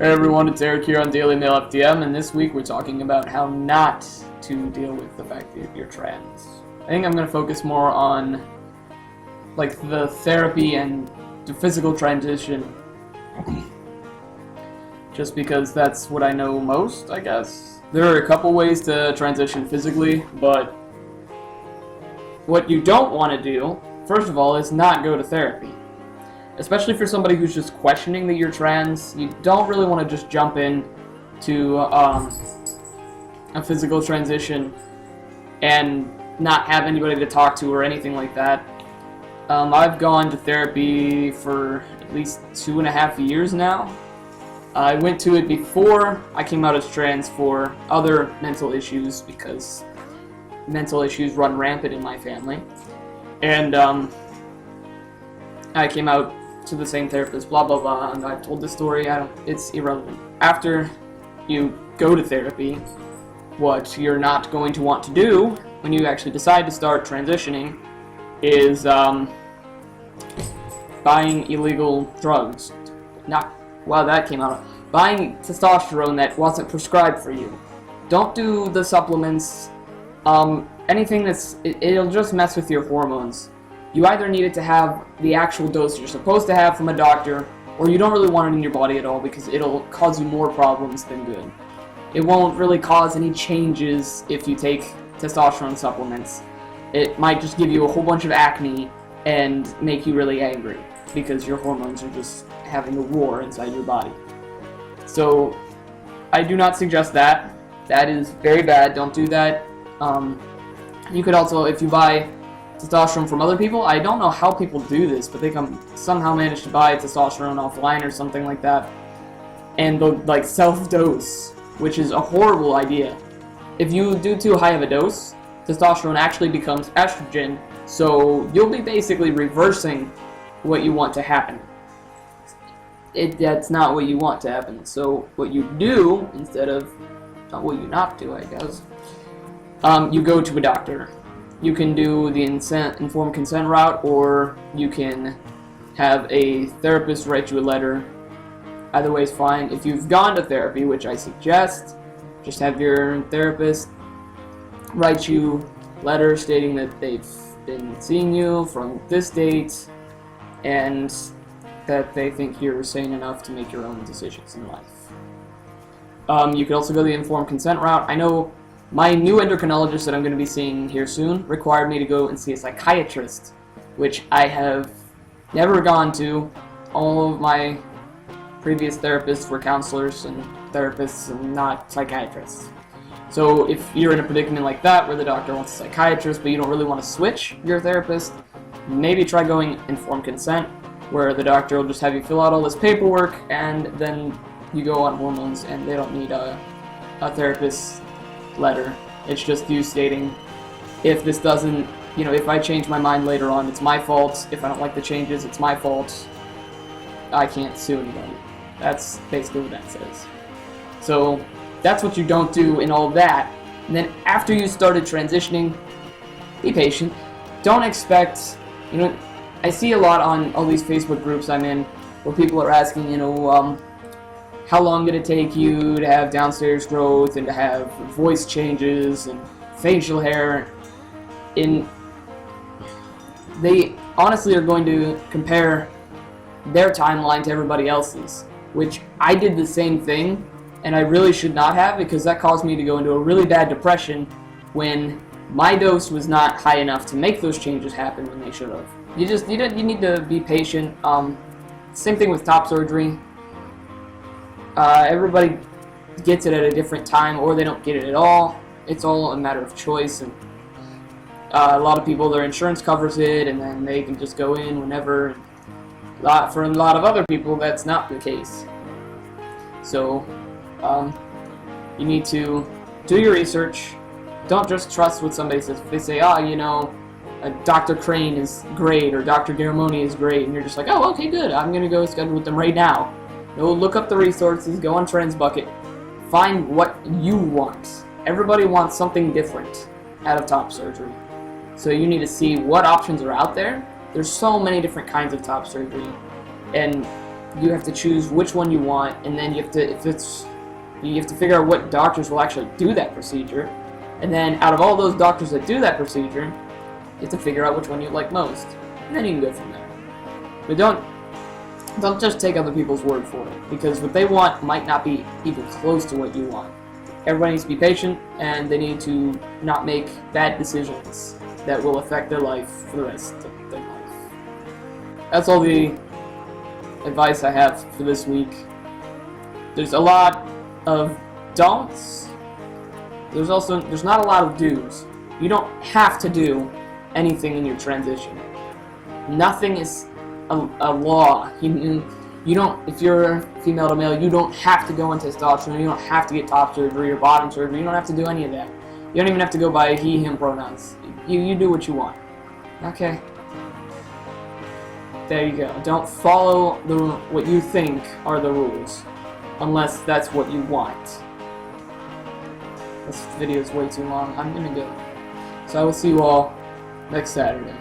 Hey everyone, it's Eric here on Daily Mail FDM, and this week we're talking about how not to deal with the fact that you're trans. I think I'm going to focus more on like the therapy and the physical transition, just because that's what I know most, I guess. There are a couple ways to transition physically, but what you don't want to do, first of all, is not go to therapy. Especially for somebody who's just questioning that you're trans, you don't really want to just jump in to a physical transition and not have anybody to talk to or anything like that. I've gone to therapy for at least 2.5 years now. I went to it before I came out as trans for other mental issues because mental issues run rampant in my family. And I came out to the same therapist, blah blah blah, and I've told this story, it's irrelevant. After you go to therapy, what you're not going to want to do when you actually decide to start transitioning is buying illegal drugs. That came out. Buying testosterone that wasn't prescribed for you. Don't do the supplements. Anything it'll just mess with your hormones. You either need it to have the actual dose you're supposed to have from a doctor, or you don't really want it in your body at all because it'll cause you more problems than good. It won't really cause any changes if you take testosterone supplements. It might just give you a whole bunch of acne and make you really angry because your hormones are just having a war inside your body. So I do not suggest that. That is very bad. Don't do that. You could also, if you buy testosterone from other people, I don't know how people do this, but they somehow manage to buy testosterone offline or something like that, and they'll like self-dose, which is a horrible idea. If you do too high of a dose, testosterone actually becomes estrogen, so you'll be basically reversing what you want to happen. That's not what you want to happen. So what you do instead of what you not do, I guess, you go to a doctor. You can do the informed consent route, or you can have a therapist write you a letter. Either way is fine. If you've gone to therapy, which I suggest, just have your therapist write you a letter stating that they've been seeing you from this date and that they think you're sane enough to make your own decisions in life. You can also go the informed consent route. I know my new endocrinologist that I'm going to be seeing here soon required me to go and see a psychiatrist, which I have never gone to. All of my previous therapists were counselors and therapists and not psychiatrists. So if you're in a predicament like that where the doctor wants a psychiatrist but you don't really want to switch your therapist, maybe try going informed consent, where the doctor will just have you fill out all this paperwork and then you go on hormones and they don't need a therapist letter. It's just you stating, if this doesn't, if I change my mind later on, it's my fault. If I don't like the changes, it's my fault. I can't sue anybody. That's basically what that says. So that's what you don't do in all of that. And then after you started transitioning, be patient. Don't expect, I see a lot on all these Facebook groups I'm in where people are asking, how long did it take you to have downstairs growth and to have voice changes and facial hair? They honestly are going to compare their timeline to everybody else's, which I did the same thing, and I really should not have, because that caused me to go into a really bad depression when my dose was not high enough to make those changes happen when they should have. You need to be patient. Same thing with top surgery. Everybody gets it at a different time, or they don't get it at all. It's all a matter of choice, and a lot of people, their insurance covers it, and then they can just go in whenever. For a lot of other people, that's not the case. So, you need to do your research. Don't just trust what somebody says. If they say, Dr. Crane is great, or Dr. Garamoni is great, and you're just like, oh, okay, good, I'm going to go schedule with them right now. Go look up the resources, go on TransBucket, find what you want. Everybody wants something different out of top surgery. So you need to see what options are out there. There's so many different kinds of top surgery, and you have to choose which one you want, and then you have to, you have to figure out what doctors will actually do that procedure, and then out of all those doctors that do that procedure, you have to figure out which one you like most, and then you can go from there. But don't just take other people's word for it, because what they want might not be even close to what you want. Everybody needs to be patient, and they need to not make bad decisions that will affect their life for the rest of their life. That's all the advice I have for this week. There's a lot of don'ts. There's not a lot of do's. You don't have to do anything in your transition. Nothing is a law. You don't, if you're female to male, you don't have to go into testosterone, you don't have to get top surgery or bottom surgery, you don't have to do any of that. You don't even have to go by he, him pronouns. You do what you want. Okay? There you go. Don't follow what you think are the rules, unless that's what you want. This video is way too long. I'm gonna go. So I will see you all next Saturday.